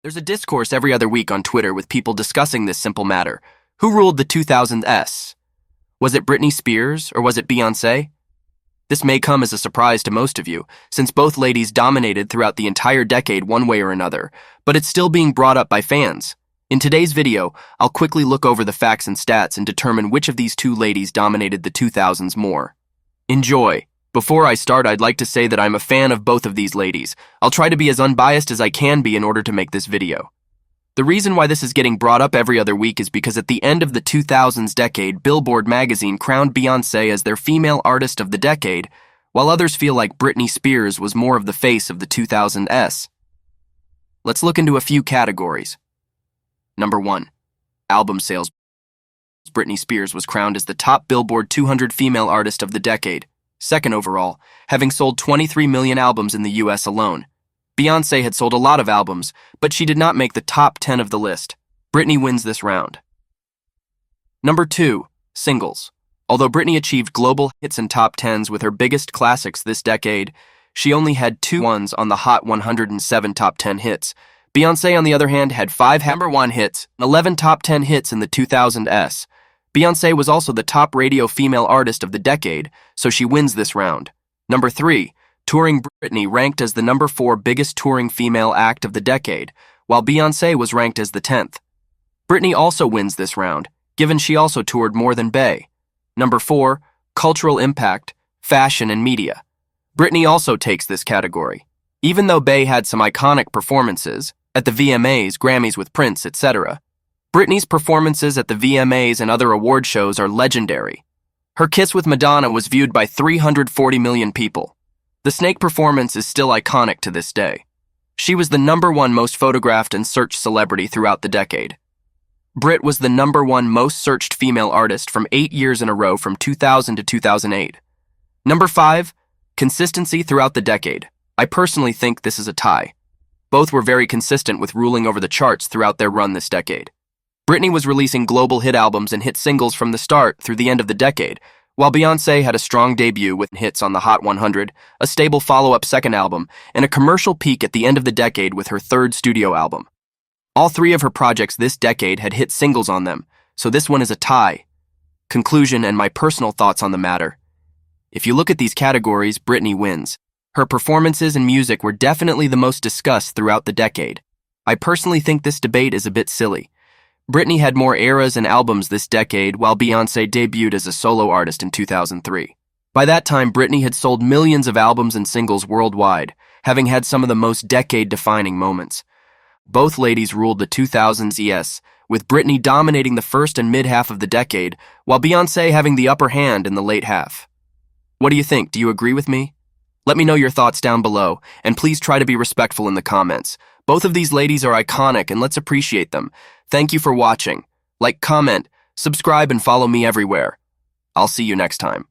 There's a discourse every other week on Twitter with people discussing this simple matter. Who ruled the 2000's? Was it Britney Spears or was it Beyoncé? This may come as a surprise to most of you, since both ladies dominated throughout the entire decade one way or another, but it's still being brought up by fans. In today's video, I'll quickly look over the facts and stats and determine which of these two ladies dominated the 2000's more. Enjoy! Before I start, I'd like to say that I'm a fan of both of these ladies. I'll try to be as unbiased as I can be in order to make this video. The reason why this is getting brought up every other week is because at the end of the 2000's decade, Billboard magazine crowned Beyoncé as their female artist of the decade, while others feel like Britney Spears was more of the face of the 2000's. Let's look into a few categories. Number 1. Album sales. Britney Spears was crowned as the top Billboard 200 female artist of the decade, second overall, having sold 23 million albums in the US alone. Beyoncé had sold a lot of albums, but she did not make the top 10 of the list. Britney wins this round. Number 2. Singles. Although Britney achieved global hits and top 10s with her biggest classics this decade, she only had 2 ones on the Hot 107 top 10 hits. Beyoncé, on the other hand, had 5 number 1 hits and 11 top 10 hits in the 2000's. Beyoncé was also the top radio female artist of the decade, so she wins this round. Number 3. Touring. Britney ranked as the number 4 biggest touring female act of the decade, while Beyoncé was ranked as the 10th. Britney also wins this round, given she also toured more than Bey. Number 4. Cultural impact, fashion, and media. Britney also takes this category. Even though Bey had some iconic performances, at the VMAs, Grammys with Prince, etc., Britney's performances at the VMAs and other award shows are legendary. Her kiss with Madonna was viewed by 340 million people. The snake performance is still iconic to this day. She was the number 1 most photographed and searched celebrity throughout the decade. Brit was the number 1 most searched female artist from 8 years in a row from 2000 to 2008. Number 5. Consistency throughout the decade. I personally think this is a tie. Both were very consistent with ruling over the charts throughout their run this decade. Britney was releasing global hit albums and hit singles from the start through the end of the decade, while Beyoncé had a strong debut with hits on the Hot 100, a stable follow-up second album, and a commercial peak at the end of the decade with her third studio album. All 3 of her projects this decade had hit singles on them, so this one is a tie. Conclusion and my personal thoughts on the matter. If you look at these categories, Britney wins. Her performances and music were definitely the most discussed throughout the decade. I personally think this debate is a bit silly. Britney had more eras and albums this decade, while Beyoncé debuted as a solo artist in 2003. By that time, Britney had sold millions of albums and singles worldwide, having had some of the most decade-defining moments. Both ladies ruled the 2000's, with Britney dominating the first and mid-half of the decade, while Beyoncé having the upper hand in the late half. What do you think? Do you agree with me? Let me know your thoughts down below, and please try to be respectful in the comments. Both of these ladies are iconic, and let's appreciate them. Thank you for watching. Like, comment, subscribe, and follow me everywhere. I'll see you next time.